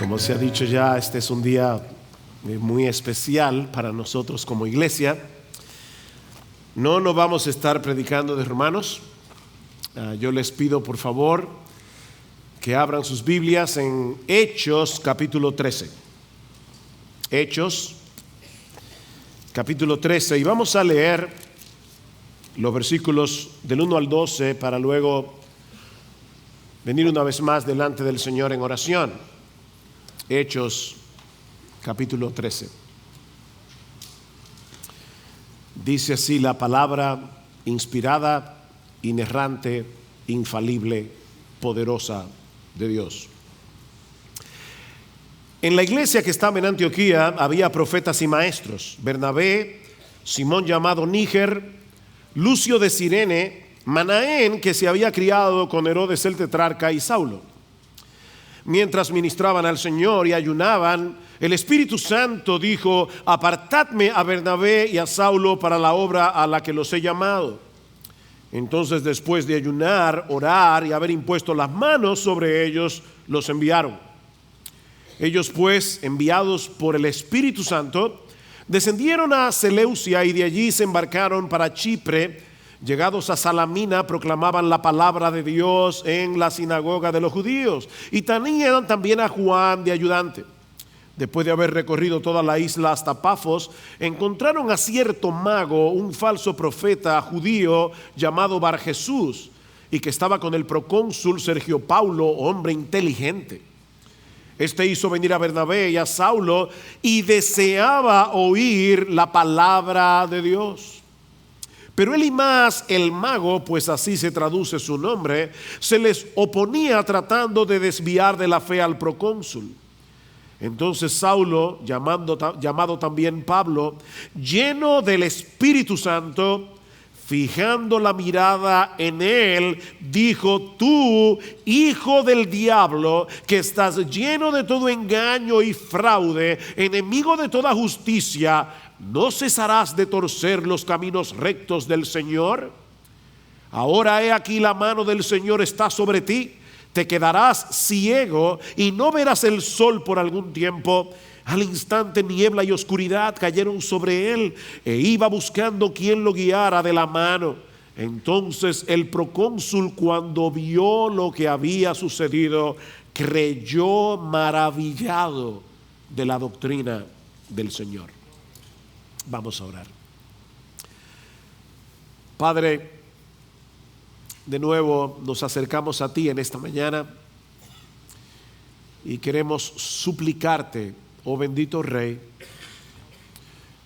Como se ha dicho ya, este es un día muy especial para nosotros como iglesia. No nos vamos a estar predicando de Romanos. Yo les pido por favor que abran sus Biblias en Hechos capítulo 13. Hechos capítulo 13, y vamos a leer los versículos del 1 al 12 para luego venir una vez más delante del Señor en oración. Hechos capítulo 13. Dice así la palabra inspirada, inerrante, infalible, poderosa de Dios. En la iglesia que estaba en Antioquía había profetas y maestros: Bernabé, Simón llamado Níger, Lucio de Cirene, Manaén, que se había criado con Herodes el tetrarca, y Saulo. Mientras ministraban al Señor y ayunaban, el Espíritu Santo dijo: apartadme a Bernabé y a Saulo para la obra a la que los he llamado. Entonces, después de ayunar, orar y haber impuesto las manos sobre ellos, los enviaron. Ellos pues, enviados por el Espíritu Santo, descendieron a Seleucia y de allí se embarcaron para Chipre. Llegados a Salamina, proclamaban la palabra de Dios en la sinagoga de los judíos, y tenían también a Juan de ayudante. Después de haber recorrido toda la isla hasta Pafos, encontraron a cierto mago, un falso profeta judío llamado Barjesús, y que estaba con el procónsul Sergio Paulo, hombre inteligente. Este hizo venir a Bernabé y a Saulo y deseaba oír la palabra de Dios. Pero Elimas, el mago, pues así se traduce su nombre, se les oponía tratando de desviar de la fe al procónsul. Entonces Saulo, llamado también Pablo, lleno del Espíritu Santo, fijando la mirada en él, dijo: tú, hijo del diablo, que estás lleno de todo engaño y fraude, enemigo de toda justicia, ¿no cesarás de torcer los caminos rectos del Señor? Ahora he aquí la mano del Señor está sobre ti, te quedarás ciego y no verás el sol por algún tiempo. Al instante niebla y oscuridad cayeron sobre él, e iba buscando quien lo guiara de la mano. Entonces el procónsul, cuando vio lo que había sucedido, creyó maravillado de la doctrina del Señor. Vamos a orar. Padre, de nuevo nos acercamos a ti en esta mañana y queremos suplicarte, oh bendito Rey,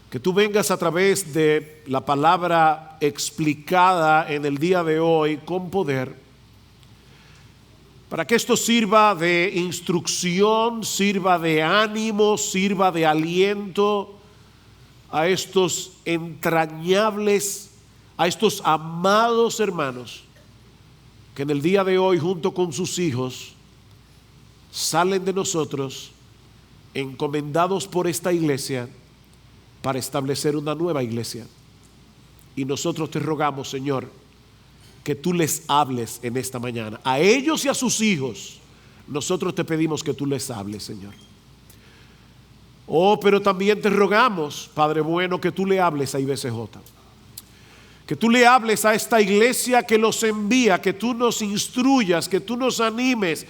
que tú vengas a través de la palabra explicada en el día de hoy con poder, para que esto sirva de instrucción, sirva de ánimo, sirva de aliento a estos entrañables, a estos amados hermanos que en el día de hoy, junto con sus hijos, salen de nosotros encomendados por esta iglesia para establecer una nueva iglesia. Y nosotros te rogamos, Señor, que tú les hables en esta mañana, a ellos y a sus hijos. Nosotros te pedimos que tú les hables, Señor. Oh, pero también te rogamos, Padre bueno, que tú le hables a IBCJ, que tú le hables a esta iglesia que los envía, que tú nos instruyas, que tú nos animes.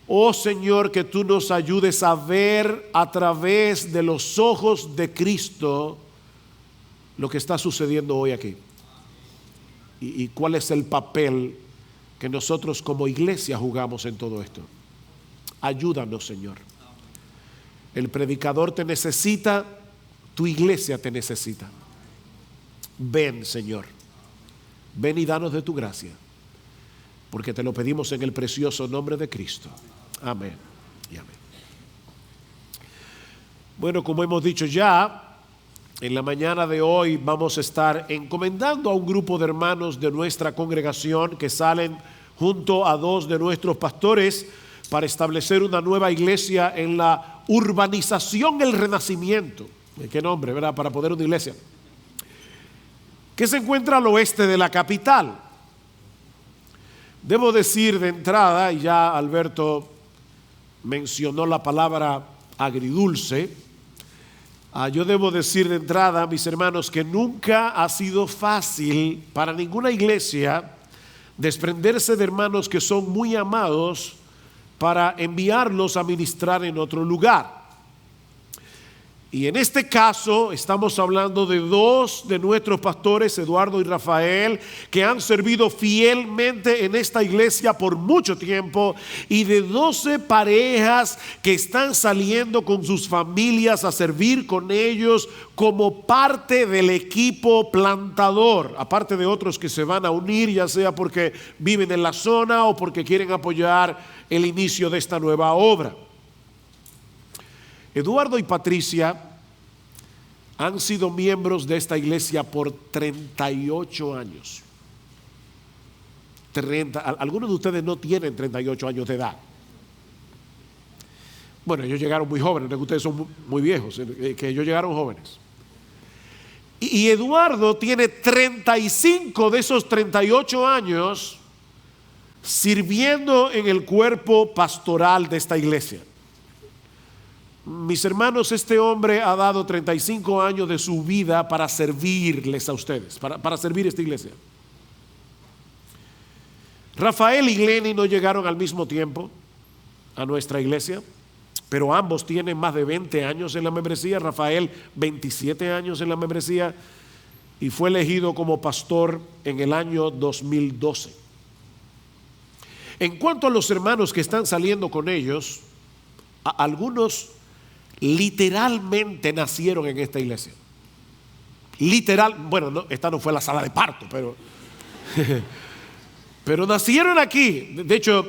Oh Señor, que tú nos ayudes a ver a través de los ojos de Cristo lo que está sucediendo hoy aquí. Y cuál es el papel que nosotros como iglesia jugamos en todo esto. Ayúdanos, Señor. El predicador te necesita, tu iglesia te necesita. Ven, Señor. Ven y danos de tu gracia, porque te lo pedimos en el precioso nombre de Cristo. Amén y amén. Bueno, como hemos dicho ya, en la mañana de hoy vamos a estar encomendando a un grupo de hermanos de nuestra congregación que salen junto a dos de nuestros pastores para establecer una nueva iglesia en la urbanización El Renacimiento. ¿Qué nombre, verdad? Para poner una iglesia que se encuentra al oeste de la capital. Debo decir de entrada, y ya Alberto mencionó la palabra agridulce. Yo debo decir de entrada, mis hermanos, que nunca ha sido fácil para ninguna iglesia desprenderse de hermanos que son muy amados para enviarlos a ministrar en otro lugar. Y en este caso estamos hablando de dos de nuestros pastores, Eduardo y Rafael, que han servido fielmente en esta iglesia por mucho tiempo, y de 12 parejas que están saliendo con sus familias a servir con ellos como parte del equipo plantador, aparte de otros que se van a unir, ya sea porque viven en la zona o porque quieren apoyar el inicio de esta nueva obra. Eduardo y Patricia han sido miembros de esta iglesia por 38 años. Algunos de ustedes no tienen 38 años de edad. Bueno, ellos llegaron muy jóvenes, no es que ustedes son muy viejos, que ellos llegaron jóvenes. Y Eduardo tiene 35 de esos 38 años sirviendo en el cuerpo pastoral de esta iglesia. Mis hermanos, este hombre ha dado 35 años de su vida para servirles a ustedes, para servir a esta iglesia. Rafael y Glenny no llegaron al mismo tiempo a nuestra iglesia, pero ambos tienen más de 20 años en la membresía. Rafael 27 años en la membresía y fue elegido como pastor en el año 2012. En cuanto a los hermanos que están saliendo con ellos, algunos literalmente nacieron en esta iglesia. Bueno, esta no fue la sala de parto, pero nacieron aquí. De hecho,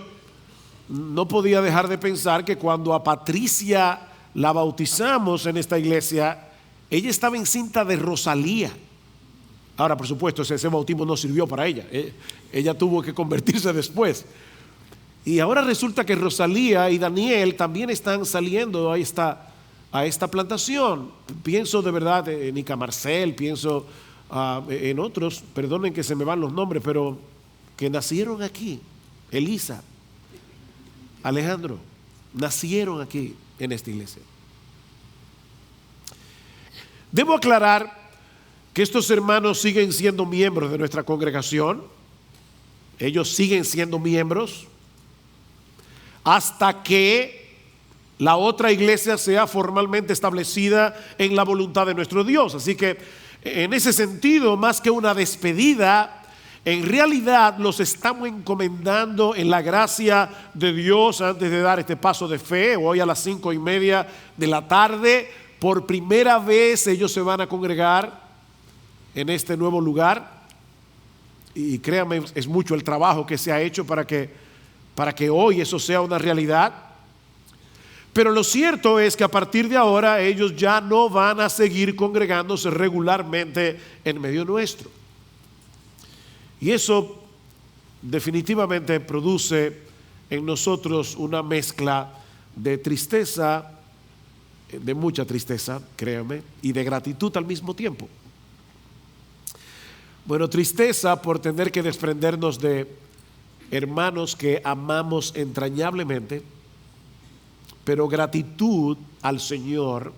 no podía dejar de pensar que cuando a Patricia la bautizamos en esta iglesia, ella estaba encinta de Rosalía. Ahora, por supuesto, ese bautismo no sirvió para ella. Ella tuvo que convertirse después. Y ahora resulta que Rosalía y Daniel también están saliendo a esta plantación. Pienso de verdad en Nica Marcel, pienso en otros, perdonen que se me van los nombres, pero que nacieron aquí. Elisa, Alejandro, nacieron aquí en esta iglesia. Debo aclarar que estos hermanos siguen siendo miembros de nuestra congregación. Ellos siguen siendo miembros hasta que la otra iglesia sea formalmente establecida en la voluntad de nuestro Dios. Así que en ese sentido, más que una despedida, en realidad los estamos encomendando en la gracia de Dios antes de dar este paso de fe. Hoy a las 5:30 de la tarde, por primera vez ellos se van a congregar en este nuevo lugar. Y créanme, es mucho el trabajo que se ha hecho para que hoy eso sea una realidad. Pero lo cierto es que a partir de ahora ellos ya no van a seguir congregándose regularmente en medio nuestro. Y eso definitivamente produce en nosotros una mezcla de tristeza, de mucha tristeza, créanme, y de gratitud al mismo tiempo. Bueno, tristeza por tener que desprendernos de hermanos que amamos entrañablemente, pero gratitud al Señor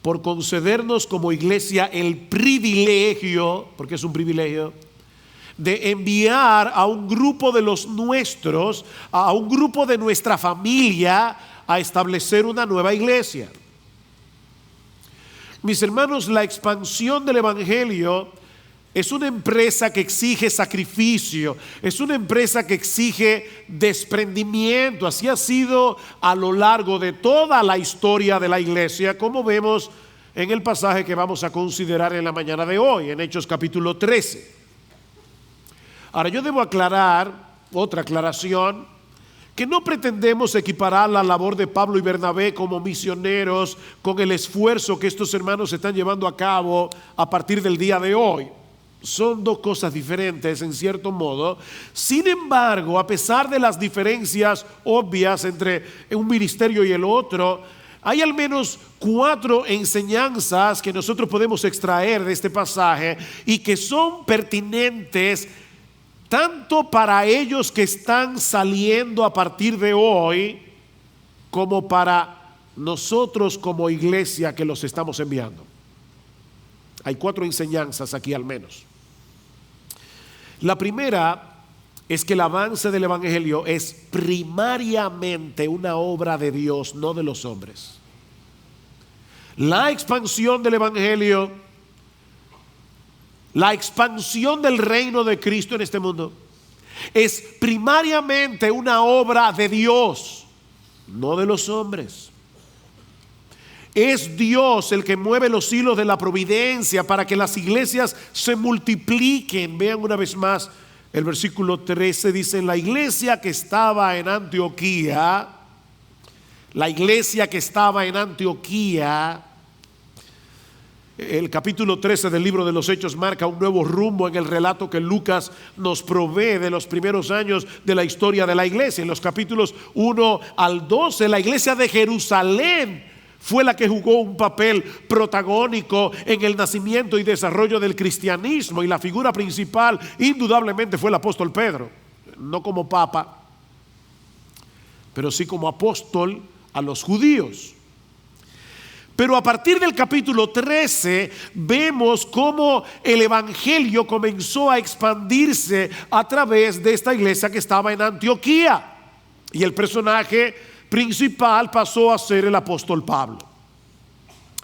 por concedernos como iglesia el privilegio, porque es un privilegio, de enviar a un grupo de los nuestros, a un grupo de nuestra familia, a establecer una nueva iglesia. Mis hermanos, la expansión del evangelio es una empresa que exige sacrificio, es una empresa que exige desprendimiento. Así ha sido a lo largo de toda la historia de la iglesia, como vemos en el pasaje que vamos a considerar en la mañana de hoy, en Hechos capítulo 13. Ahora, yo debo aclarar, otra aclaración, que no pretendemos equiparar la labor de Pablo y Bernabé como misioneros con el esfuerzo que estos hermanos están llevando a cabo a partir del día de hoy. Son dos cosas diferentes en cierto modo. Sin embargo, a pesar de las diferencias obvias entre un ministerio y el otro, hay al menos 4 enseñanzas que nosotros podemos extraer de este pasaje y que son pertinentes tanto para ellos que están saliendo a partir de hoy, como para nosotros como iglesia que los estamos enviando. Hay 4 enseñanzas aquí al menos. La primera es que el avance del evangelio es primariamente una obra de Dios, no de los hombres. La expansión del evangelio, la expansión del reino de Cristo en este mundo es primariamente una obra de Dios, no de los hombres. Es Dios el que mueve los hilos de la providencia para que las iglesias se multipliquen. Vean una vez más el versículo 13, dice: la iglesia que estaba en Antioquía, el capítulo 13 del libro de los Hechos marca un nuevo rumbo en el relato que Lucas nos provee de los primeros años de la historia de la iglesia. En los capítulos 1 al 12, la iglesia de Jerusalén fue la que jugó un papel protagónico en el nacimiento y desarrollo del cristianismo, y la figura principal indudablemente fue el apóstol Pedro, no como papa, pero sí como apóstol a los judíos. Pero a partir del capítulo 13 vemos cómo el evangelio comenzó a expandirse a través de esta iglesia que estaba en Antioquía, y el personaje principal pasó a ser el apóstol Pablo.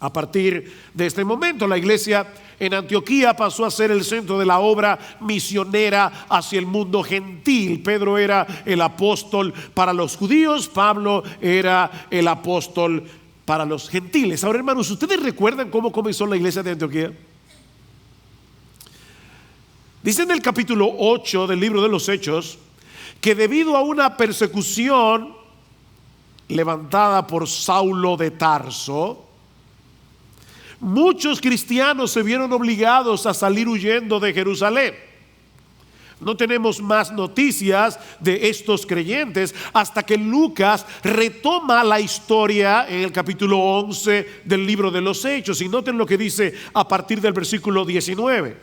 A partir de este momento, la iglesia en Antioquía pasó a ser el centro de la obra misionera hacia el mundo gentil. Pedro era el apóstol para los judíos, Pablo era el apóstol para los gentiles. Ahora, hermanos, ¿ustedes recuerdan cómo comenzó la iglesia de Antioquía? Dice en el capítulo 8 del libro de los Hechos que debido a una persecución levantada por Saulo de Tarso, muchos cristianos se vieron obligados a salir huyendo de Jerusalén. No tenemos más noticias de estos creyentes hasta que Lucas retoma la historia en el capítulo 11 del libro de los Hechos. Y noten lo que dice a partir del versículo 19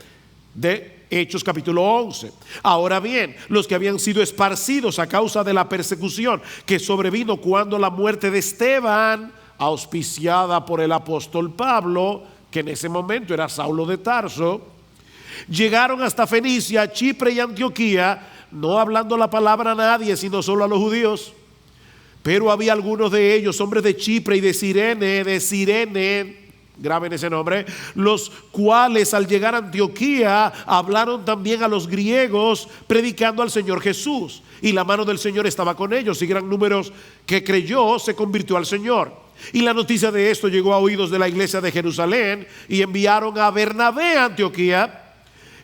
de Hechos capítulo 11. Ahora bien, los que habían sido esparcidos a causa de la persecución que sobrevino cuando la muerte de Esteban, auspiciada por el apóstol Pablo, que en ese momento era Saulo de Tarso, llegaron hasta Fenicia, Chipre y Antioquía, no hablando la palabra a nadie, sino solo a los judíos. Pero había algunos de ellos, hombres de Chipre y de Cirene, graben ese nombre, los cuales al llegar a Antioquía hablaron también a los griegos, predicando al Señor Jesús. Y la mano del Señor estaba con ellos, y gran número que creyó se convirtió al Señor. Y la noticia de esto llegó a oídos de la iglesia de Jerusalén, y enviaron a Bernabé a Antioquía,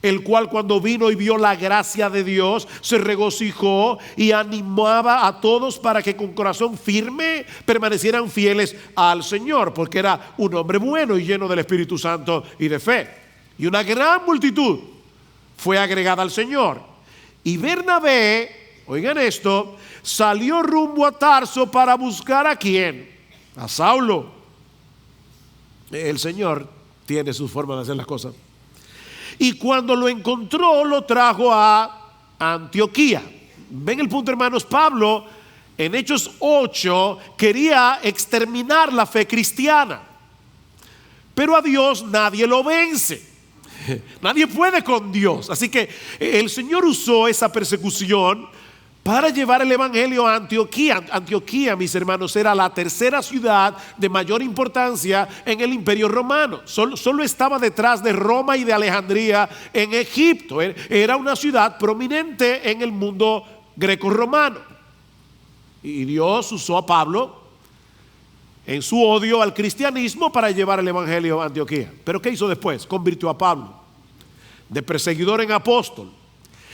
el cual cuando vino y vio la gracia de Dios se regocijó y animaba a todos para que con corazón firme permanecieran fieles al Señor, porque era un hombre bueno y lleno del Espíritu Santo y de fe. Y una gran multitud fue agregada al Señor. Y Bernabé, oigan esto, salió rumbo a Tarso para buscar ¿a quién? A Saulo. El Señor tiene su forma de hacer las cosas. Y cuando lo encontró, lo trajo a Antioquía. Ven el punto, hermanos. Pablo en Hechos 8 quería exterminar la fe cristiana, pero a Dios nadie lo vence. Nadie puede con Dios. Así que el Señor usó esa persecución para llevar el evangelio a Antioquía. Antioquía, mis hermanos, era la tercera ciudad de mayor importancia en el Imperio Romano. Solo estaba detrás de Roma y de Alejandría en Egipto. Era una ciudad prominente en el mundo greco-romano. Y Dios usó a Pablo en su odio al cristianismo para llevar el evangelio a Antioquía. Pero ¿qué hizo después? Convirtió a Pablo de perseguidor en apóstol.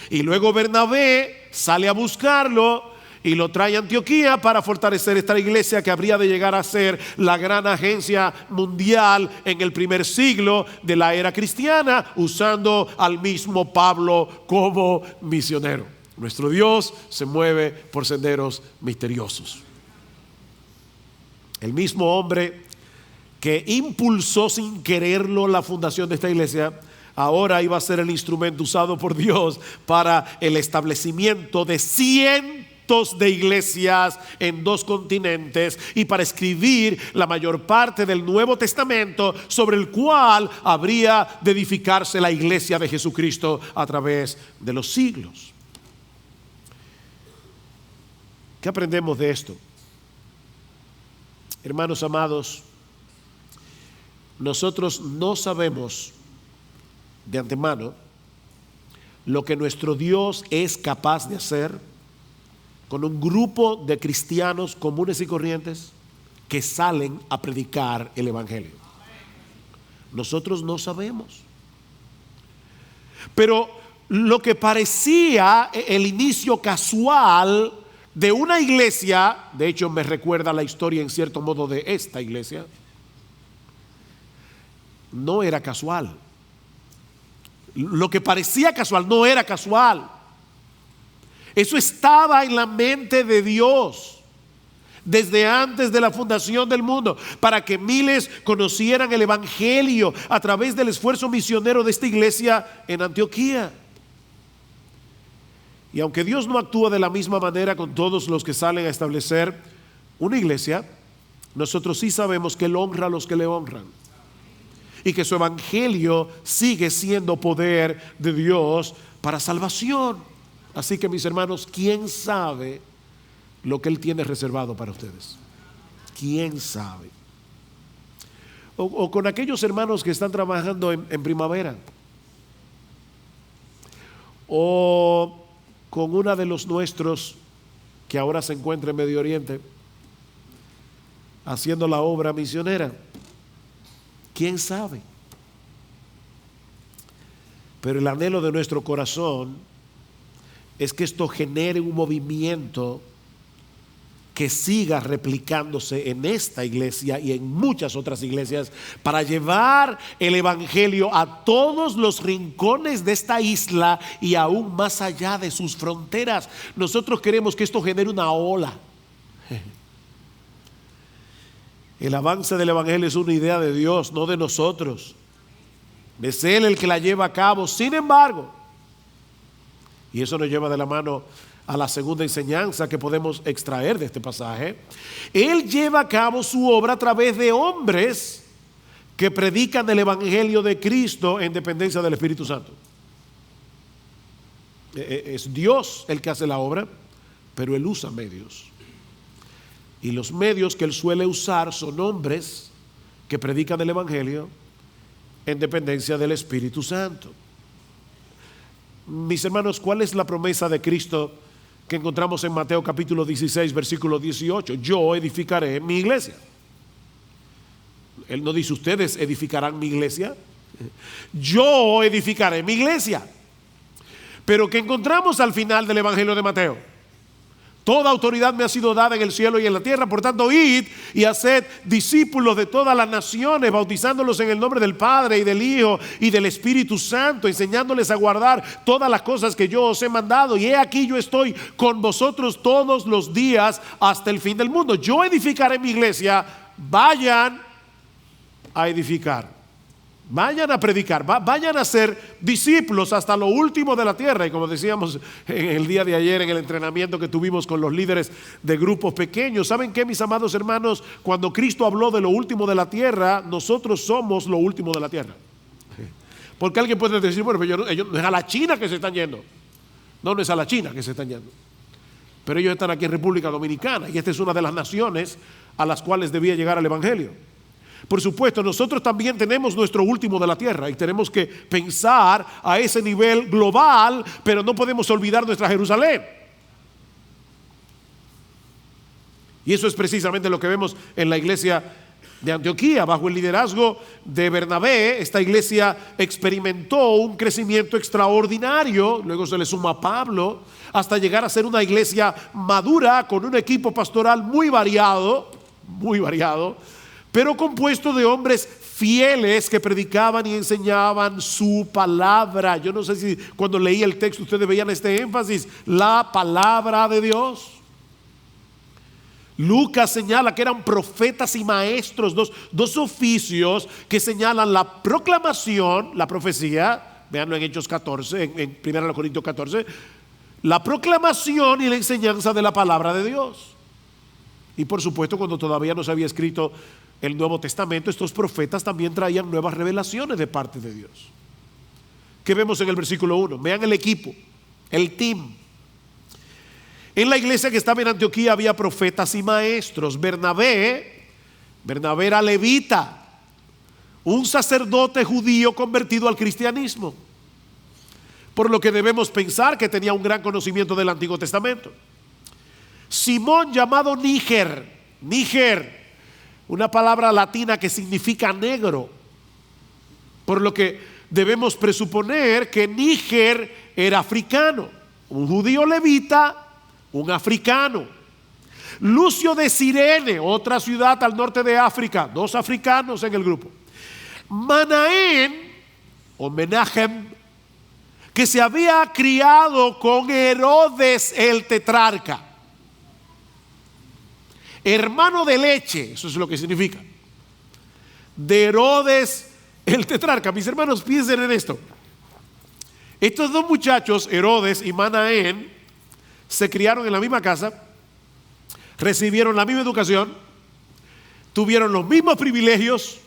Y luego Bernabé sale a buscarlo y lo trae a Antioquía para fortalecer esta iglesia que habría de llegar a ser la gran agencia mundial en el primer siglo de la era cristiana, usando al mismo Pablo como misionero. Nuestro Dios se mueve por senderos misteriosos. El mismo hombre que impulsó sin quererlo la fundación de esta iglesia, ahora iba a ser el instrumento usado por Dios para el establecimiento de 100 cientos de iglesias en 2 continentes y para escribir la mayor parte del Nuevo Testamento, sobre el cual habría de edificarse la iglesia de Jesucristo a través de los siglos. ¿Qué aprendemos de esto? Hermanos amados, nosotros no sabemos de antemano lo que nuestro Dios es capaz de hacer con un grupo de cristianos comunes y corrientes que salen a predicar el evangelio. Nosotros no sabemos. Pero lo que parecía el inicio casual de una iglesia, de hecho me recuerda la historia en cierto modo de esta iglesia, no era casual. Lo que parecía casual no era casual. Eso estaba en la mente de Dios desde antes de la fundación del mundo, para que miles conocieran el evangelio a través del esfuerzo misionero de esta iglesia en Antioquía. Y aunque Dios no actúa de la misma manera con todos los que salen a establecer una iglesia, nosotros sí sabemos que Él honra a los que le honran y que su evangelio sigue siendo poder de Dios para salvación. Así que, mis hermanos, ¿quién sabe lo que Él tiene reservado para ustedes? ¿Quién sabe? O con aquellos hermanos que están trabajando en primavera, o con una de los nuestros que ahora se encuentra en Medio Oriente haciendo la obra misionera. ¿Quién sabe? Pero el anhelo de nuestro corazón es que esto genere un movimiento que siga replicándose en esta iglesia y en muchas otras iglesias para llevar el evangelio a todos los rincones de esta isla y aún más allá de sus fronteras. Nosotros queremos que esto genere una ola. El avance del evangelio es una idea de Dios, no de nosotros. Es Él el que la lleva a cabo. Sin embargo, y eso nos lleva de la mano a la segunda enseñanza que podemos extraer de este pasaje, Él lleva a cabo su obra a través de hombres que predican el evangelio de Cristo en dependencia del Espíritu Santo. Es Dios el que hace la obra, pero Él usa medios. Y los medios que Él suele usar son hombres que predican el evangelio en dependencia del Espíritu Santo. Mis hermanos, ¿cuál es la promesa de Cristo que encontramos en Mateo capítulo 16, versículo 18? Yo edificaré mi iglesia. Él no dice ustedes edificarán mi iglesia. Yo edificaré mi iglesia. Pero que encontramos al final del evangelio de Mateo: toda autoridad me ha sido dada en el cielo y en la tierra, por tanto id y haced discípulos de todas las naciones, bautizándolos en el nombre del Padre y del Hijo y del Espíritu Santo, enseñándoles a guardar todas las cosas que yo os he mandado. Y he aquí yo estoy con vosotros todos los días hasta el fin del mundo. Yo edificaré mi iglesia, vayan a edificar. Vayan a predicar, vayan a ser discípulos hasta lo último de la tierra. Y como decíamos en el día de ayer en el entrenamiento que tuvimos con los líderes de grupos pequeños, ¿saben qué, mis amados hermanos? Cuando Cristo habló de lo último de la tierra, nosotros somos lo último de la tierra. Porque alguien puede decir, bueno, pero ellos no es a la China que se están yendo. No es a la China que se están yendo. Pero ellos están aquí en República Dominicana y esta es una de las naciones a las cuales debía llegar el evangelio. Por supuesto, nosotros también tenemos nuestro último de la tierra y tenemos que pensar a ese nivel global, pero no podemos olvidar nuestra Jerusalén. Y eso es precisamente lo que vemos en la iglesia de Antioquía. Bajo el liderazgo de Bernabé, esta iglesia experimentó un crecimiento extraordinario. Luego se le suma Pablo, hasta llegar a ser una iglesia madura con un equipo pastoral muy variado, pero compuesto de hombres fieles que predicaban y enseñaban su palabra. Yo no sé si cuando leí el texto ustedes veían este énfasis: la palabra de Dios. Lucas señala que eran profetas y maestros, dos oficios que señalan la proclamación, la profecía. Veanlo en Hechos 14, en 1 Corintios 14. la proclamación y la enseñanza de la palabra de Dios. Y por supuesto, cuando todavía no se había escrito el Nuevo Testamento, estos profetas también traían nuevas revelaciones de parte de Dios. ¿Qué vemos en el versículo 1? Vean el equipo, el team. En la iglesia que estaba en Antioquía había profetas y maestros. Bernabé era levita, un sacerdote judío convertido al cristianismo, por lo que debemos pensar que tenía un gran conocimiento del Antiguo Testamento. Simón, llamado Níger, una palabra latina que significa negro, por lo que debemos presuponer que Níger era africano, un judío levita, un africano. Lucio de Cirene, otra ciudad al norte de África, 2 africanos en el grupo. Manaén o Menahem, que se había criado con Herodes el tetrarca, hermano de leche, eso es lo que significa, de Herodes el tetrarca. Mis hermanos, piensen en esto. Estos 2 muchachos, Herodes y Manaén, se criaron en la misma casa, recibieron la misma educación, tuvieron los mismos privilegios,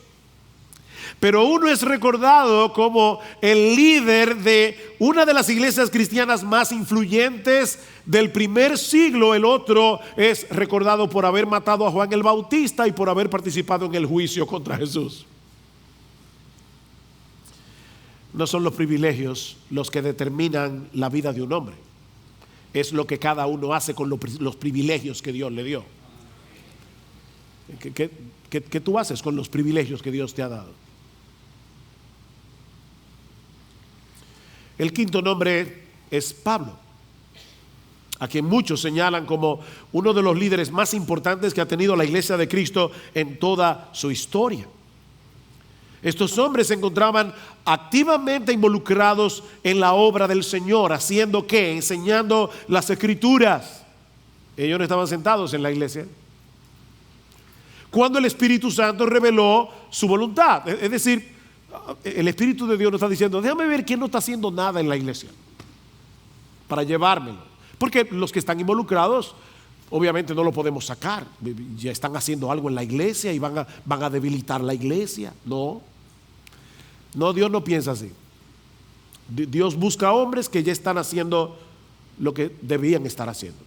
pero uno es recordado como el líder de una de las iglesias cristianas más influyentes del primer siglo. El otro es recordado por haber matado a Juan el Bautista y por haber participado en el juicio contra Jesús. No son los privilegios los que determinan la vida de un hombre. Es lo que cada uno hace con los privilegios que Dios le dio. ¿Qué tú haces con los privilegios que Dios te ha dado? El quinto nombre es Pablo, a quien muchos señalan como uno de los líderes más importantes que ha tenido la iglesia de Cristo en toda su historia. Estos hombres se encontraban activamente involucrados en la obra del Señor, haciendo ¿qué? Enseñando las Escrituras. Ellos no estaban sentados en la iglesia cuando el Espíritu Santo reveló su voluntad. Es decir, el Espíritu de Dios nos está diciendo: déjame ver quién no está haciendo nada en la iglesia para llevármelo, porque los que están involucrados obviamente no lo podemos sacar. Ya están haciendo algo en la iglesia y van a debilitar la iglesia. No, Dios no piensa así. Dios busca hombres que ya están haciendo lo que debían estar haciendo.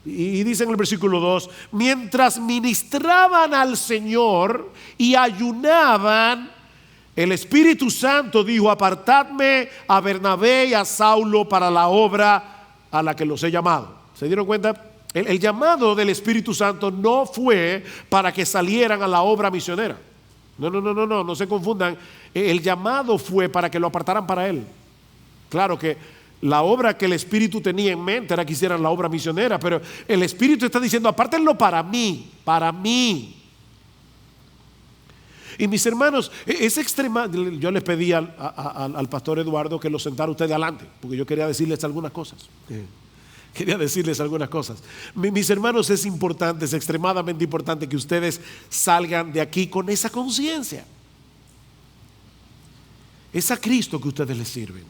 Y dice en el versículo 2: mientras ministraban al Señor y ayunaban, el Espíritu Santo dijo: apartadme a Bernabé y a Saulo para la obra a la que los he llamado. ¿Se dieron cuenta? El llamado del Espíritu Santo no fue para que salieran a la obra misionera. No se confundan. El llamado fue para que lo apartaran para Él. Claro que la obra que el Espíritu tenía en mente era que hicieran la obra misionera, pero el Espíritu está diciendo: apártenlo para mí. Y mis hermanos, es extrema. Yo les pedí al pastor Eduardo que lo sentara usted adelante, porque yo quería decirles algunas cosas. Mis hermanos, es importante, es extremadamente importante que ustedes salgan de aquí con esa conciencia. Es a Cristo que ustedes les sirven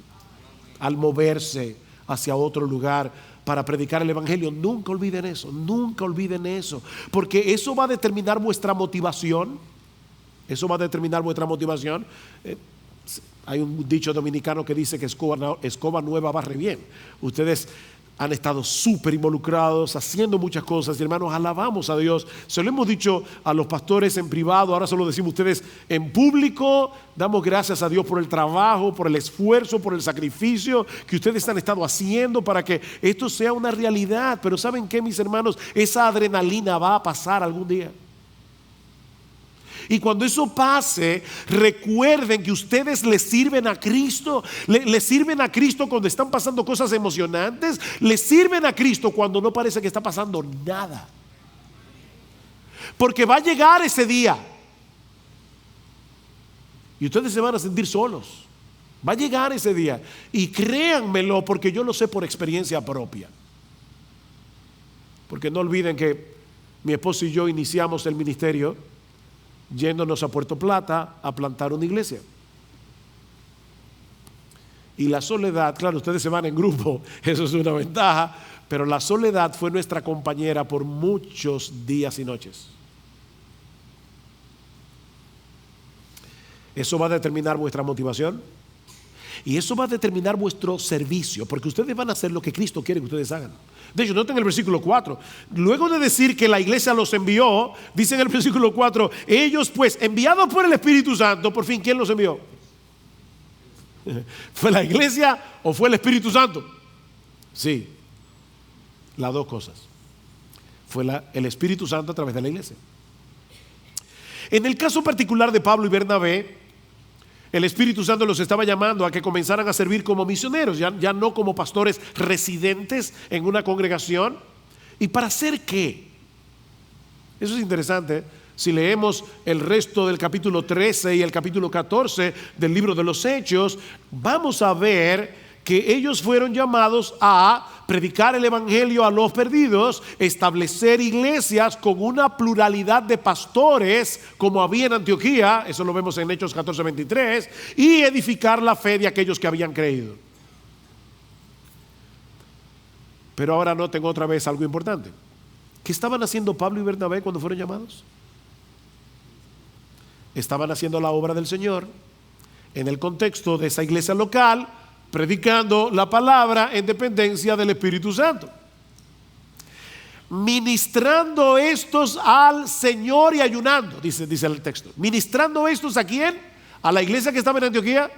al moverse hacia otro lugar para predicar el Evangelio. Nunca olviden eso, porque eso va a determinar vuestra motivación. Hay un dicho dominicano que dice que escoba nueva barre bien. Ustedes han estado súper involucrados, haciendo muchas cosas, y hermanos, alabamos a Dios. Se lo hemos dicho a los pastores en privado, ahora se lo decimos a ustedes en público. Damos gracias a Dios por el trabajo, por el esfuerzo, por el sacrificio que ustedes han estado haciendo para que esto sea una realidad. Pero ¿saben qué, mis hermanos? Esa adrenalina va a pasar algún día. Y cuando eso pase, recuerden que ustedes le sirven a Cristo. Le sirven a Cristo cuando están pasando cosas emocionantes. Le sirven a Cristo cuando no parece que está pasando nada. Porque va a llegar ese día y ustedes se van a sentir solos. Va a llegar ese día, y créanmelo, porque yo lo sé por experiencia propia. Porque no olviden que mi esposo y yo iniciamos el ministerio yéndonos a Puerto Plata a plantar una iglesia. Y la soledad, claro, ustedes se van en grupo, eso es una ventaja, pero la soledad fue nuestra compañera por muchos días y noches. Eso va a determinar vuestra motivación y eso va a determinar vuestro servicio, porque ustedes van a hacer lo que Cristo quiere que ustedes hagan. De hecho, noten el versículo 4. Luego de decir que la iglesia los envió, dice en el versículo 4, ellos pues, enviados por el Espíritu Santo, por fin, ¿quién los envió? ¿Fue la iglesia o fue el Espíritu Santo? Sí, las dos cosas. Fue el Espíritu Santo a través de la iglesia. En el caso particular de Pablo y Bernabé, el Espíritu Santo los estaba llamando a que comenzaran a servir como misioneros, ya no como pastores residentes en una congregación. ¿Y para hacer qué? Eso es interesante. Si leemos el resto del capítulo 13 y el capítulo 14 del libro de los Hechos, vamos a ver que ellos fueron llamados a predicar el evangelio a los perdidos, establecer iglesias con una pluralidad de pastores como había en Antioquía, eso lo vemos en Hechos 14:23, y edificar la fe de aquellos que habían creído. Pero ahora noten otra vez algo importante. ¿Qué estaban haciendo Pablo y Bernabé cuando fueron llamados? Estaban haciendo la obra del Señor en el contexto de esa iglesia local, predicando la palabra en dependencia del Espíritu Santo, ministrando estos al Señor y ayunando, dice el texto. ¿Ministrando estos a quién? ¿A la iglesia que estaba en Antioquía?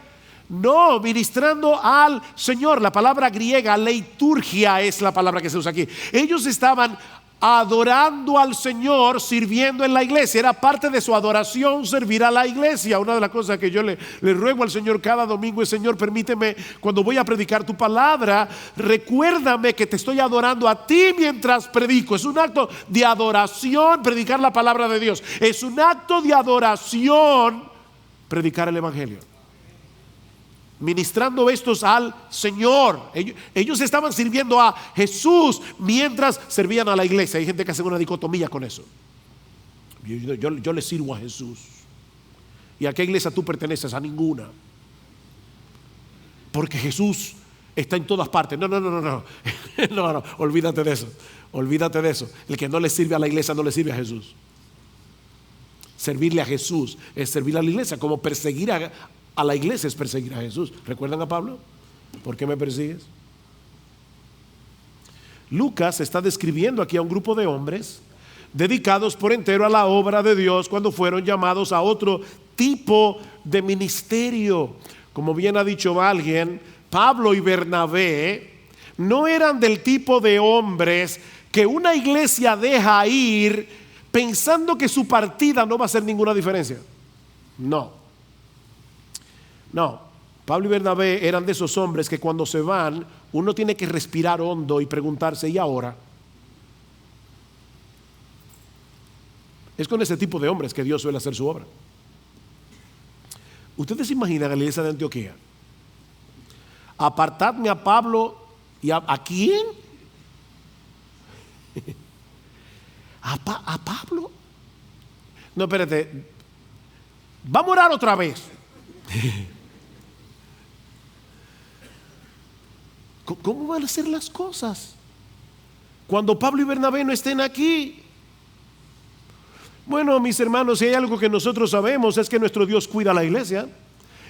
No, ministrando al Señor. La palabra griega, liturgia, es la palabra que se usa aquí. Ellos estaban adorando al Señor, sirviendo en la iglesia. Era parte de su adoración servir a la iglesia. Una de las cosas que yo le ruego al Señor cada domingo es: Señor, permíteme, cuando voy a predicar tu palabra, recuérdame que te estoy adorando a ti mientras predico. Es un acto de adoración predicar la palabra de Dios. Es un acto de adoración predicar el evangelio. Ministrando estos al Señor. Ellos estaban sirviendo a Jesús mientras servían a la iglesia. Hay gente que hace una dicotomía con eso. Yo le sirvo a Jesús. ¿Y a qué iglesia tú perteneces? A ninguna. Porque Jesús está en todas partes. No, olvídate de eso. Olvídate de eso. El que no le sirve a la iglesia no le sirve a Jesús. Servirle a Jesús es servir a la iglesia, como perseguir a la iglesia es perseguir a Jesús. ¿Recuerdan a Pablo? ¿Por qué me persigues? Lucas está describiendo aquí a un grupo de hombres dedicados por entero a la obra de Dios cuando fueron llamados a otro tipo de ministerio. Como bien ha dicho alguien, Pablo y Bernabé no eran del tipo de hombres que una iglesia deja ir pensando que su partida no va a hacer ninguna diferencia. No, Pablo y Bernabé eran de esos hombres que cuando se van, uno tiene que respirar hondo y preguntarse: ¿y ahora? Es con ese tipo de hombres que Dios suele hacer su obra. ¿Ustedes se imaginan a la iglesia de Antioquía? Apartadme a Pablo y ¿a quién? ¿A Pablo? No, espérate. Vamos a orar otra vez. ¿Cómo van a ser las cosas cuando Pablo y Bernabé no estén aquí? Bueno, mis hermanos, si hay algo que nosotros sabemos es que nuestro Dios cuida a la iglesia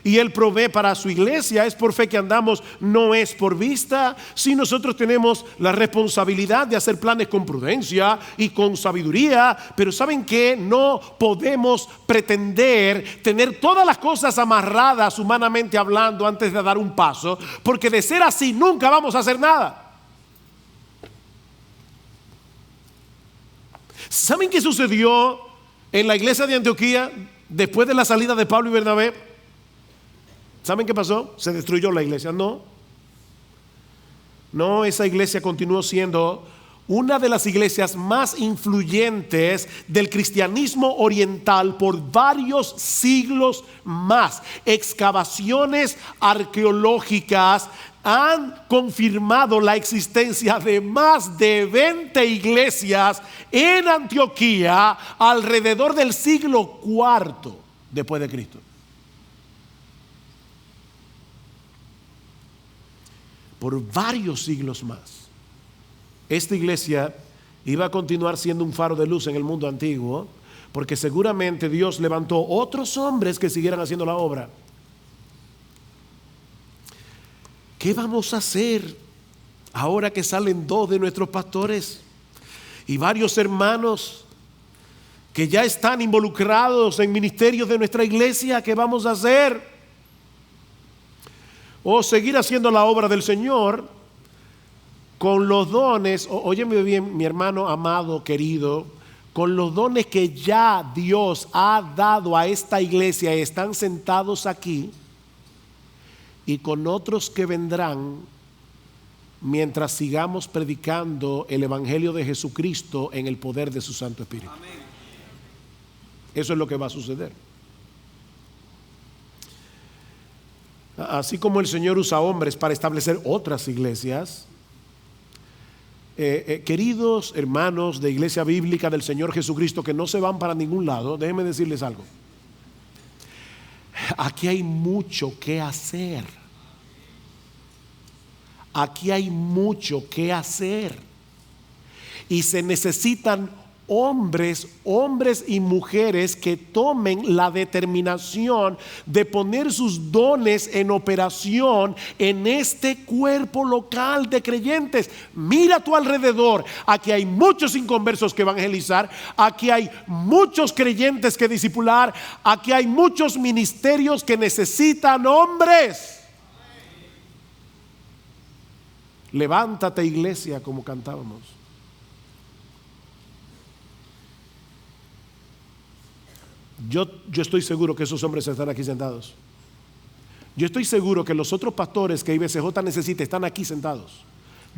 y Él provee para su iglesia. Es por fe que andamos, no es por vista. Si nosotros tenemos la responsabilidad de hacer planes con prudencia y con sabiduría, pero ¿saben qué? No podemos pretender tener todas las cosas amarradas humanamente hablando antes de dar un paso, porque de ser así nunca vamos a hacer nada. ¿Saben qué sucedió en la iglesia de Antioquía después de la salida de Pablo y Bernabé? ¿Saben qué pasó? ¿Se destruyó la iglesia? No, esa iglesia continuó siendo una de las iglesias más influyentes del cristianismo oriental por varios siglos más. Excavaciones arqueológicas han confirmado la existencia de más de 20 iglesias en Antioquía alrededor del siglo IV después de Cristo. por varios siglos más. Esta iglesia iba a continuar siendo un faro de luz en el mundo antiguo, porque seguramente Dios levantó otros hombres que siguieran haciendo la obra. ¿Qué vamos a hacer ahora que salen 2 de nuestros pastores y varios hermanos que ya están involucrados en ministerios de nuestra iglesia? ¿Qué vamos a hacer? O seguir haciendo la obra del Señor con los dones, óyeme bien, mi hermano amado, querido, con los dones que ya Dios ha dado a esta iglesia, están sentados aquí, y con otros que vendrán mientras sigamos predicando el Evangelio de Jesucristo en el poder de su Santo Espíritu. Amén. Eso es lo que va a suceder. Así como el Señor usa hombres para establecer otras iglesias, queridos hermanos de Iglesia Bíblica del Señor Jesucristo que no se van para ningún lado, déjenme decirles algo. Aquí hay mucho que hacer. Aquí hay mucho que hacer. Y se necesitan hombres y mujeres que tomen la determinación de poner sus dones en operación en este cuerpo local de creyentes. Mira a tu alrededor, aquí hay muchos inconversos que evangelizar, aquí hay muchos creyentes que discipular, aquí hay muchos ministerios que necesitan hombres. Levántate, iglesia, como cantábamos. Yo estoy seguro que esos hombres están aquí sentados. Yo estoy seguro que los otros pastores que IBCJ necesita están aquí sentados.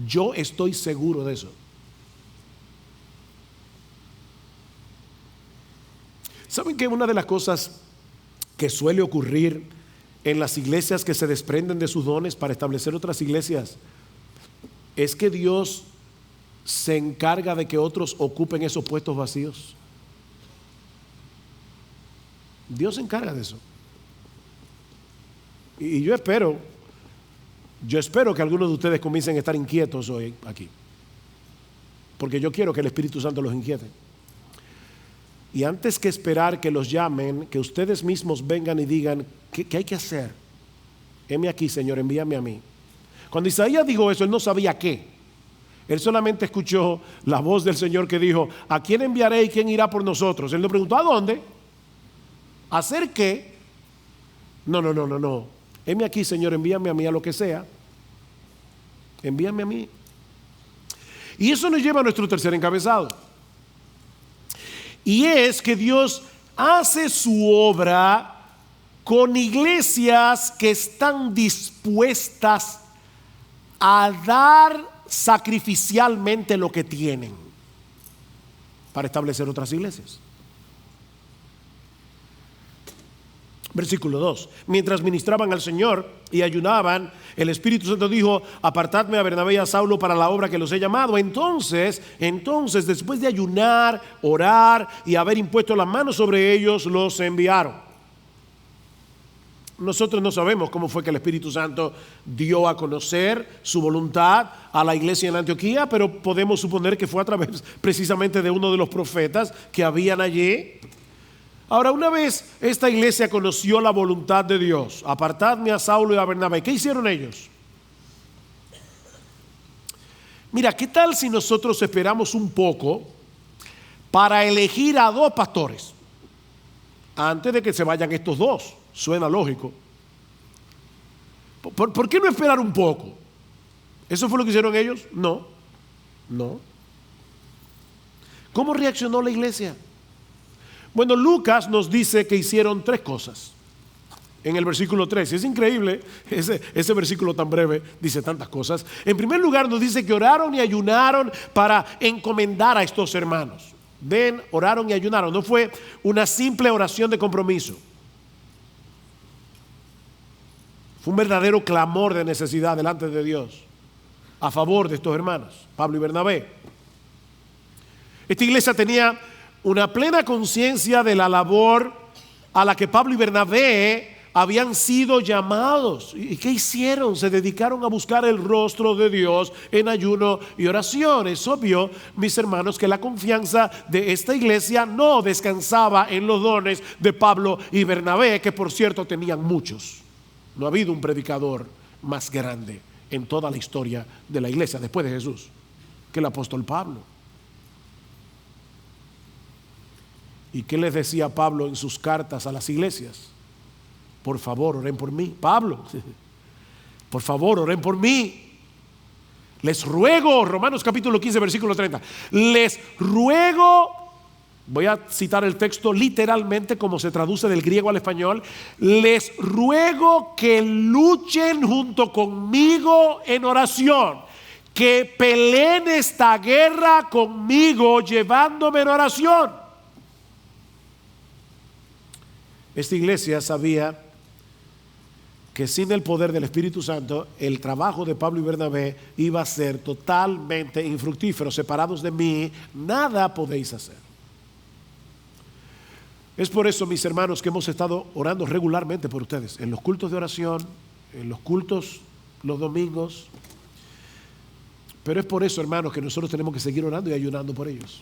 Yo estoy seguro de eso. ¿Saben que una de las cosas que suele ocurrir en las iglesias que se desprenden de sus dones para establecer otras iglesias es que Dios se encarga de que otros ocupen esos puestos vacíos? Dios se encarga de eso. Y yo espero que algunos de ustedes comiencen a estar inquietos hoy aquí, porque yo quiero que el Espíritu Santo los inquiete. Y antes que esperar que los llamen, que ustedes mismos vengan y digan, ¿qué hay que hacer? Heme aquí, Señor, envíame a mí. Cuando Isaías dijo eso, él no sabía qué. Él solamente escuchó la voz del Señor que dijo, ¿a quién enviaré y quién irá por nosotros? Él le preguntó, ¿a dónde? ¿Hacer qué? No. Heme aquí, Señor, envíame a mí a lo que sea. Envíame a mí. Y eso nos lleva a nuestro tercer encabezado. Y es que Dios hace su obra con iglesias que están dispuestas a dar sacrificialmente lo que tienen para establecer otras iglesias. Versículo 2. Mientras ministraban al Señor y ayunaban, el Espíritu Santo dijo, apartadme a Bernabé y a Saulo para la obra que los he llamado. Entonces, después de ayunar, orar y haber impuesto las manos sobre ellos, los enviaron. Nosotros no sabemos cómo fue que el Espíritu Santo dio a conocer su voluntad a la iglesia en Antioquía, pero podemos suponer que fue a través precisamente de uno de los profetas que habían allí. Ahora, una vez esta iglesia conoció la voluntad de Dios, apartadme a Saulo y a Bernabé, ¿qué hicieron ellos? Mira, ¿qué tal si nosotros esperamos un poco para elegir a 2 pastores antes de que se vayan estos 2? Suena lógico. ¿Por qué no esperar un poco? ¿Eso fue lo que hicieron ellos? No. ¿Cómo reaccionó la iglesia? Bueno, Lucas nos dice que hicieron 3 cosas en el versículo 13. Es increíble, ese versículo tan breve dice tantas cosas. En primer lugar nos dice que oraron y ayunaron para encomendar a estos hermanos. Ven, oraron y ayunaron. No fue una simple oración de compromiso. Fue un verdadero clamor de necesidad delante de Dios a favor de estos hermanos, Pablo y Bernabé. Esta iglesia tenía una plena conciencia de la labor a la que Pablo y Bernabé habían sido llamados. ¿Y qué hicieron? Se dedicaron a buscar el rostro de Dios en ayuno y oración. Es obvio, mis hermanos, que la confianza de esta iglesia no descansaba en los dones de Pablo y Bernabé, que por cierto tenían muchos. No ha habido un predicador más grande en toda la historia de la iglesia después de Jesús que el apóstol Pablo. ¿Y qué les decía Pablo en sus cartas a las iglesias? Por favor, oren por mí. Pablo, por favor, oren por mí. Les ruego, Romanos capítulo 15, versículo 30. Les ruego, voy a citar el texto literalmente como se traduce del griego al español. Les ruego que luchen junto conmigo en oración, que peleen esta guerra conmigo llevándome en oración. Esta iglesia sabía que sin el poder del Espíritu Santo, el trabajo de Pablo y Bernabé iba a ser totalmente infructífero. Separados de mí, nada podéis hacer. Es por eso, mis hermanos, que hemos estado orando regularmente por ustedes, en los cultos de oración, en los cultos los domingos. Pero es por eso, hermanos, que nosotros tenemos que seguir orando y ayunando por ellos.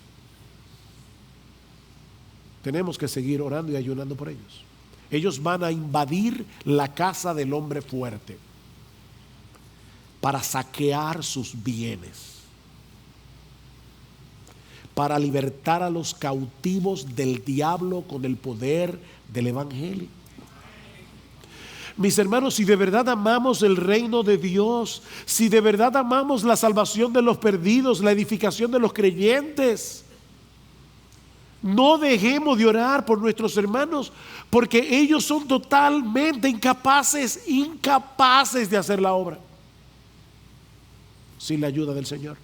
Tenemos que seguir orando y ayunando por ellos. Ellos van a invadir la casa del hombre fuerte para saquear sus bienes, para libertar a los cautivos del diablo con el poder del evangelio. Mis hermanos, si de verdad amamos el reino de Dios, si de verdad amamos la salvación de los perdidos, la edificación de los creyentes, no dejemos de orar por nuestros hermanos, porque ellos son totalmente incapaces de hacer la obra sin la ayuda del Señor.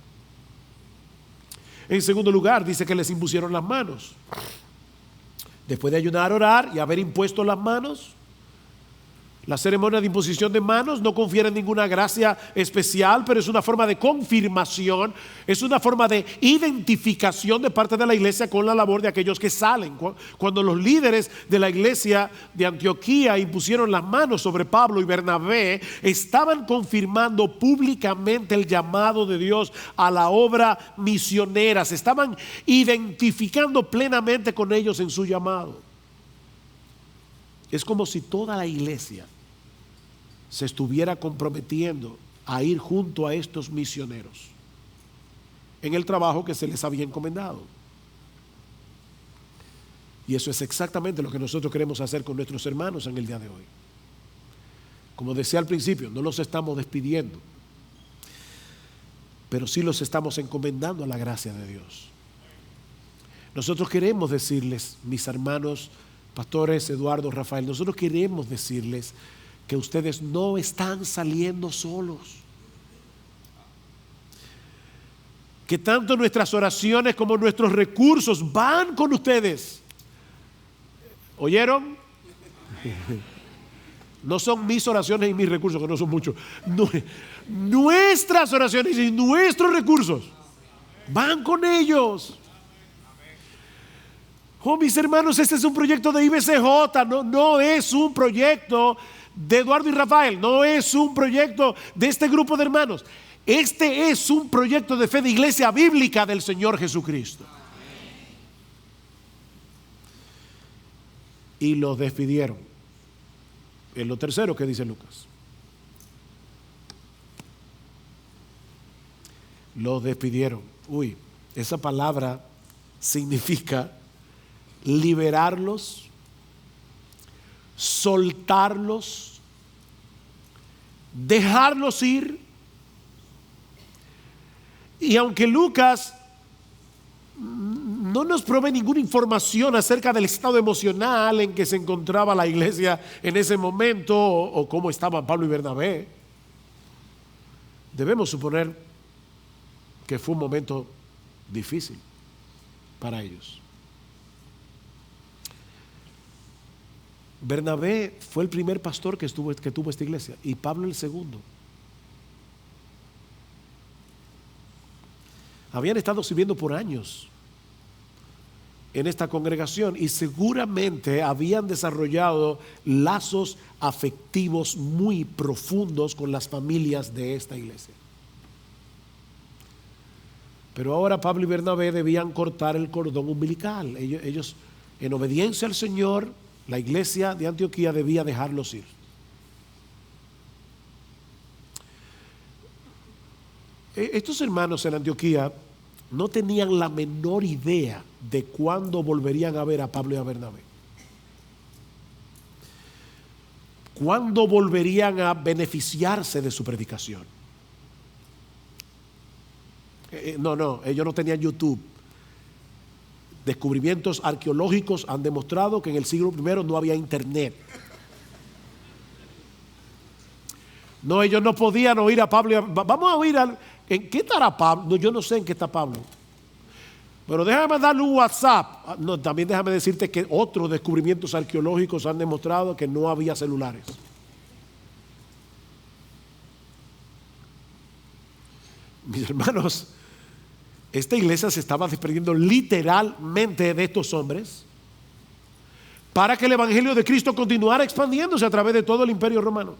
En segundo lugar, dice que les impusieron las manos. Después de ayunar, orar y haber impuesto las manos, la ceremonia de imposición de manos no confiere ninguna gracia especial, pero es una forma de confirmación, es una forma de identificación de parte de la iglesia con la labor de aquellos que salen. Cuando los líderes de la iglesia de Antioquía impusieron las manos sobre Pablo y Bernabé, estaban confirmando públicamente el llamado de Dios a la obra misionera. Se estaban identificando plenamente con ellos en su llamado. Es como si toda la iglesia se estuviera comprometiendo a ir junto a estos misioneros en el trabajo que se les había encomendado. Y eso es exactamente lo que nosotros queremos hacer con nuestros hermanos en el día de hoy. Como decía al principio, no los estamos despidiendo, pero sí los estamos encomendando a la gracia de Dios. Nosotros queremos decirles, mis hermanos pastores Eduardo, Rafael, nosotros queremos decirles que ustedes no están saliendo solos, que tanto nuestras oraciones como nuestros recursos van con ustedes. ¿Oyeron? No son mis oraciones y mis recursos, que no son muchos. Nuestras oraciones y nuestros recursos van con ellos. Oh, mis hermanos, este es un proyecto de IBCJ, no es un proyecto de Eduardo y Rafael, no es un proyecto de este grupo de hermanos. Este es un proyecto de fe de iglesia bíblica del Señor Jesucristo. Y los despidieron. Es lo tercero que dice Lucas. Los despidieron. Uy, esa palabra significa liberarlos, soltarlos, dejarlos ir. Y aunque Lucas no nos provee ninguna información acerca del estado emocional en que se encontraba la iglesia en ese momento o cómo estaban Pablo y Bernabé, debemos suponer que fue un momento difícil para ellos. Bernabé fue el primer pastor que tuvo esta iglesia y Pablo el segundo. Habían estado sirviendo por años en esta congregación y seguramente habían desarrollado lazos afectivos muy profundos con las familias de esta iglesia. Pero ahora Pablo y Bernabé debían cortar el cordón umbilical. Ellos, en obediencia al Señor, la iglesia de Antioquía debía dejarlos ir. Estos hermanos en Antioquía no tenían la menor idea de cuándo volverían a ver a Pablo y a Bernabé. ¿Cuándo volverían a beneficiarse de su predicación? No, ellos no tenían YouTube. Descubrimientos arqueológicos han demostrado que en el siglo I no había internet. No, ellos no podían oír a Pablo. Vamos a oír ¿en qué estará Pablo? No, yo no sé en qué está Pablo. Pero déjame mandarle un WhatsApp. No, también déjame decirte que otros descubrimientos arqueológicos han demostrado que no había celulares. Mis hermanos, esta iglesia se estaba desprendiendo literalmente de estos hombres para que el evangelio de Cristo continuara expandiéndose a través de todo el imperio romano.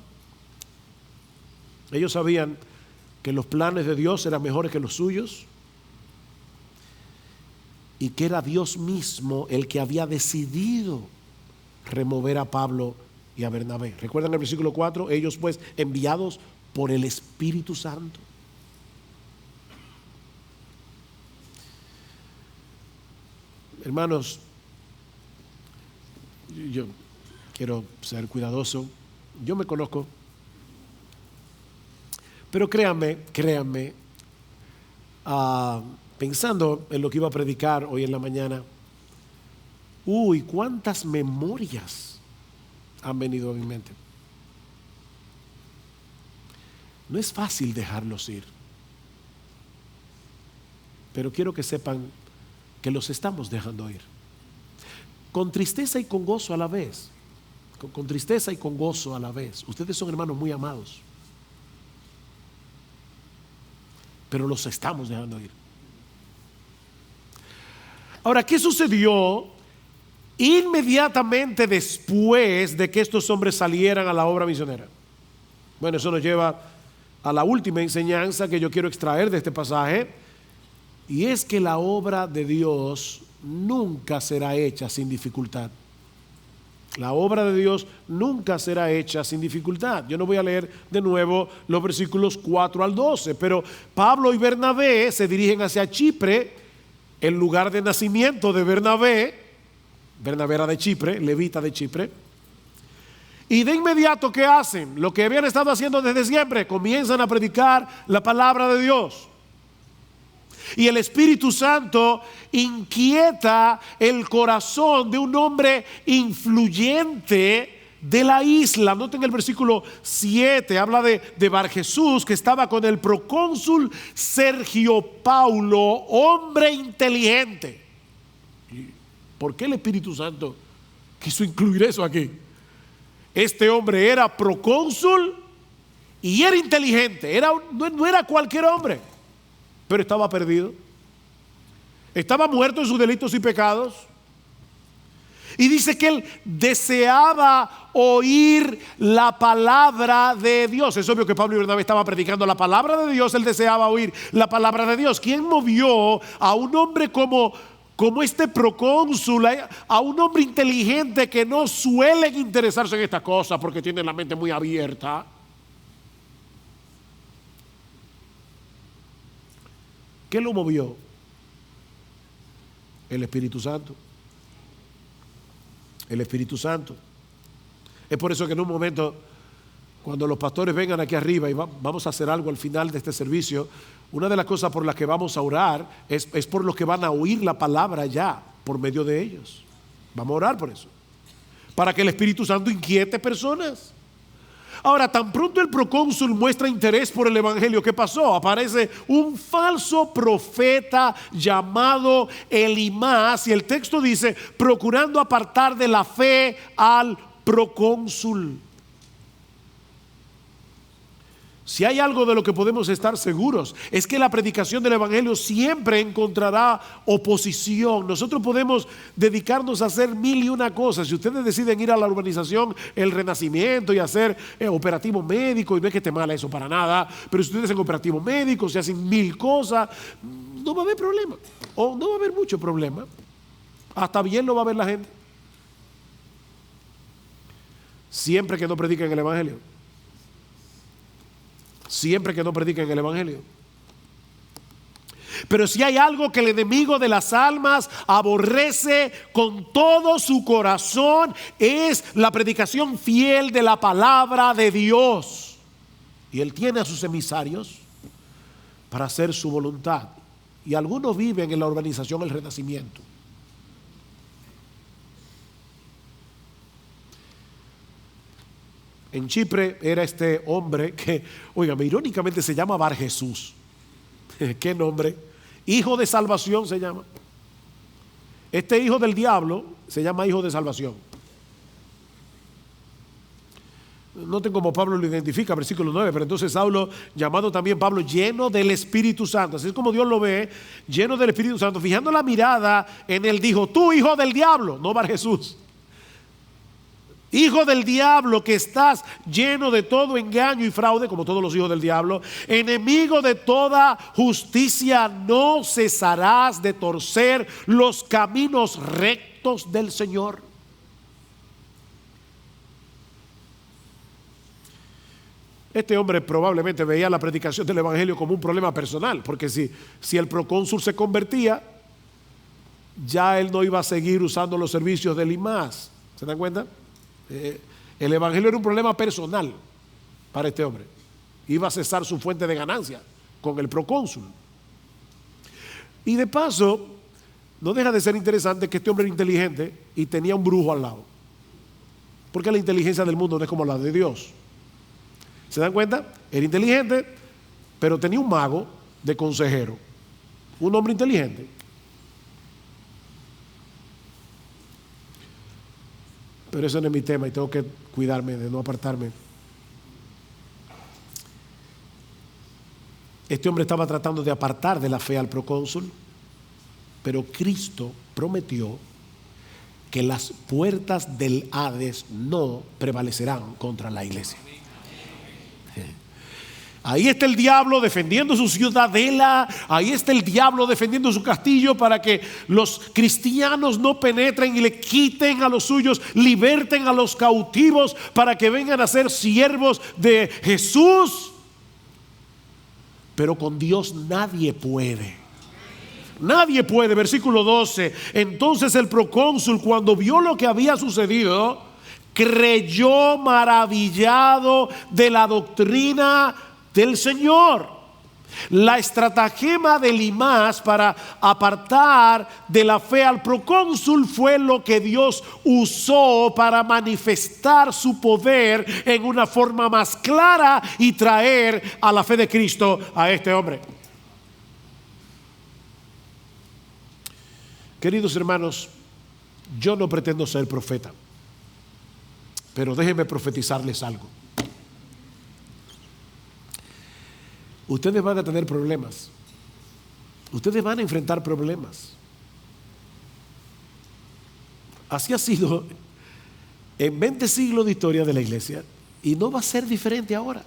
Ellos sabían que los planes de Dios eran mejores que los suyos y que era Dios mismo el que había decidido remover a Pablo y a Bernabé. ¿Recuerdan el versículo 4? Ellos pues enviados por el Espíritu Santo. Hermanos, yo quiero ser cuidadoso. Yo me conozco. Pero créanme, pensando en lo que iba a predicar hoy en la mañana, cuántas memorias han venido a mi mente. No es fácil dejarlos ir, pero quiero que sepan que los estamos dejando ir. Con tristeza y con gozo a la vez. Con tristeza y con gozo a la vez. Ustedes son hermanos muy amados, pero los estamos dejando ir. Ahora, ¿qué sucedió inmediatamente después de que estos hombres salieran a la obra misionera? Bueno, eso nos lleva a la última enseñanza que yo quiero extraer de este pasaje, y es que la obra de Dios nunca será hecha sin dificultad. La obra de Dios nunca será hecha sin dificultad. Yo no voy a leer de nuevo los versículos 4 al 12, pero Pablo y Bernabé se dirigen hacia Chipre, el lugar de nacimiento de Bernabé. Bernabé era de Chipre, levita de Chipre. Y de inmediato, ¿qué hacen? Lo que habían estado haciendo desde siempre, comienzan a predicar la palabra de Dios. Y el Espíritu Santo inquieta el corazón de un hombre influyente de la isla. Noten el versículo 7, habla de Bar Jesús, que estaba con el procónsul Sergio Paulo, hombre inteligente. ¿Por qué el Espíritu Santo quiso incluir eso aquí? Este hombre era procónsul y era inteligente, no era cualquier hombre, pero estaba perdido. Estaba muerto en sus delitos y pecados. Y dice que él deseaba oír la palabra de Dios. Es obvio que Pablo y Bernabé estaban predicando la palabra de Dios. Él deseaba oír la palabra de Dios. ¿Quién movió a un hombre como este procónsul, a un hombre inteligente que no suelen interesarse en estas cosas porque tienen la mente muy abierta? ¿Qué lo movió? El Espíritu Santo. El Espíritu Santo. Es por eso que en un momento, cuando los pastores vengan aquí arriba y vamos a hacer algo al final de este servicio, una de las cosas por las que vamos a orar es por los que van a oír la palabra ya por medio de ellos. Vamos a orar por eso, para que el Espíritu Santo inquiete personas. Ahora, tan pronto el procónsul muestra interés por el evangelio, ¿qué pasó? Aparece un falso profeta llamado Elimás, y el texto dice, procurando apartar de la fe al procónsul. Si hay algo de lo que podemos estar seguros, es que la predicación del evangelio siempre encontrará oposición. Nosotros podemos dedicarnos a hacer mil y una cosas. Si ustedes deciden ir a la urbanización El Renacimiento y hacer operativo médico, y no es que esté mal eso para nada, pero si ustedes hacen operativo médico, si hacen mil cosas, no va a haber problema, o no va a haber mucho problema. Hasta bien lo va a ver la gente, siempre que no prediquen el evangelio. Siempre que no prediquen el evangelio. Pero si hay algo que el enemigo de las almas aborrece con todo su corazón, es la predicación fiel de la palabra de Dios. Y él tiene a sus emisarios para hacer su voluntad. Y algunos viven en la urbanización El Renacimiento. En Chipre era este hombre que, óigame, irónicamente se llama Bar Jesús. ¿Qué nombre? Hijo de salvación se llama. Este hijo del diablo se llama hijo de salvación. Noten cómo Pablo lo identifica, versículo 9. Pero entonces Saulo, llamado también Pablo, lleno del Espíritu Santo. Así es como Dios lo ve, lleno del Espíritu Santo. Fijando la mirada en él, dijo: tú, hijo del diablo, no Bar Jesús. Hijo del diablo, que estás lleno de todo engaño y fraude, como todos los hijos del diablo, enemigo de toda justicia, no cesarás de torcer los caminos rectos del Señor. Este hombre probablemente veía la predicación del evangelio como un problema personal, porque si el procónsul se convertía, ya él no iba a seguir usando los servicios del IMAS. ¿Se dan cuenta? El evangelio era un problema personal para este hombre. Iba a cesar su fuente de ganancia con el procónsul. Y de paso, no deja de ser interesante que este hombre era inteligente y tenía un brujo al lado, porque la inteligencia del mundo no es como la de Dios. ¿Se dan cuenta? Era inteligente, pero tenía un mago de consejero, un hombre inteligente. Pero eso no es mi tema y tengo que cuidarme de no apartarme. Este hombre estaba tratando de apartar de la fe al procónsul, pero Cristo prometió que las puertas del Hades no prevalecerán contra la iglesia. Ahí está el diablo defendiendo su ciudadela, ahí está el diablo defendiendo su castillo para que los cristianos no penetren y le quiten a los suyos, liberten a los cautivos para que vengan a ser siervos de Jesús. Pero con Dios nadie puede. Nadie puede. Versículo 12. Entonces el procónsul, cuando vio lo que había sucedido, creyó maravillado de la doctrina del Señor. La estratagema de Elimas para apartar de la fe al procónsul fue lo que Dios usó para manifestar su poder en una forma más clara y traer a la fe de Cristo a este hombre. Queridos hermanos, yo no pretendo ser profeta, pero déjenme profetizarles algo. Ustedes van a tener problemas. Ustedes van a enfrentar problemas. Así ha sido en 20 siglos de historia de la iglesia y no va a ser diferente ahora.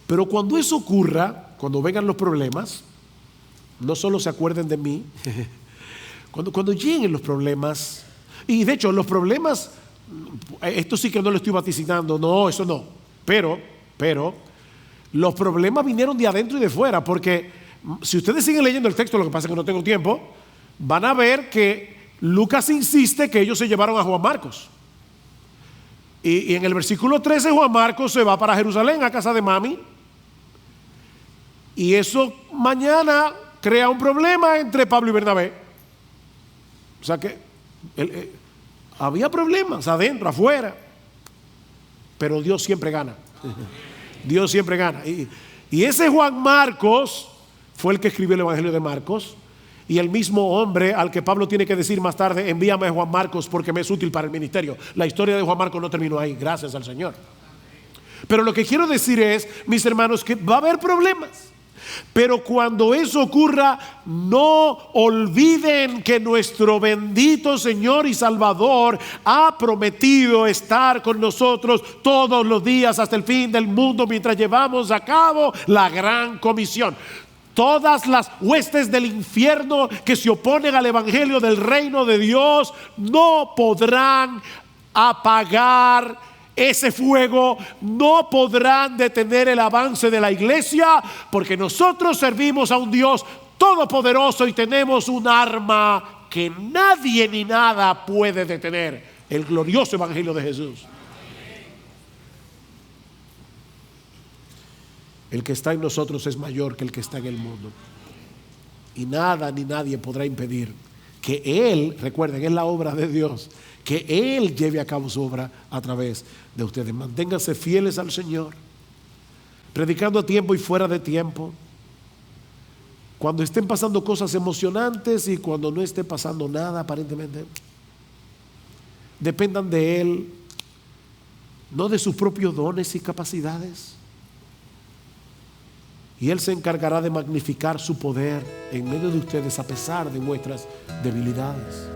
Pero cuando eso ocurra, cuando vengan los problemas, no solo se acuerden de mí, cuando lleguen los problemas, y de hecho los problemas, esto sí que no lo estoy vaticinando, no, eso no, pero los problemas vinieron de adentro y de fuera, porque si ustedes siguen leyendo el texto, lo que pasa es que no tengo tiempo, van a ver que Lucas insiste que ellos se llevaron a Juan Marcos. Y en el versículo 13 Juan Marcos se va para Jerusalén, a casa de mami. Y eso mañana crea un problema entre Pablo y Bernabé. O sea que había problemas adentro, afuera. Pero Dios siempre gana. Dios siempre gana. Y ese Juan Marcos fue el que escribió el Evangelio de Marcos. Y el mismo hombre al que Pablo tiene que decir más tarde: envíame a Juan Marcos porque me es útil para el ministerio. La historia de Juan Marcos no terminó ahí, gracias al Señor. Pero lo que quiero decir es, mis hermanos, que va a haber problemas. Pero cuando eso ocurra, no olviden que nuestro bendito Señor y Salvador ha prometido estar con nosotros todos los días hasta el fin del mundo mientras llevamos a cabo la gran comisión. Todas las huestes del infierno que se oponen al evangelio del reino de Dios no podrán apagar ese fuego, no podrán detener el avance de la iglesia, porque nosotros servimos a un Dios todopoderoso y tenemos un arma que nadie ni nada puede detener: el glorioso evangelio de Jesús. El que está en nosotros es mayor que el que está en el mundo, y nada ni nadie podrá impedir que Él, recuerden, es la obra de Dios, que Él lleve a cabo su obra a través de ustedes. Manténganse fieles al Señor, predicando a tiempo y fuera de tiempo, cuando estén pasando cosas emocionantes y cuando no esté pasando nada aparentemente. Dependan de Él, no de sus propios dones y capacidades, y Él se encargará de magnificar su poder en medio de ustedes a pesar de nuestras debilidades.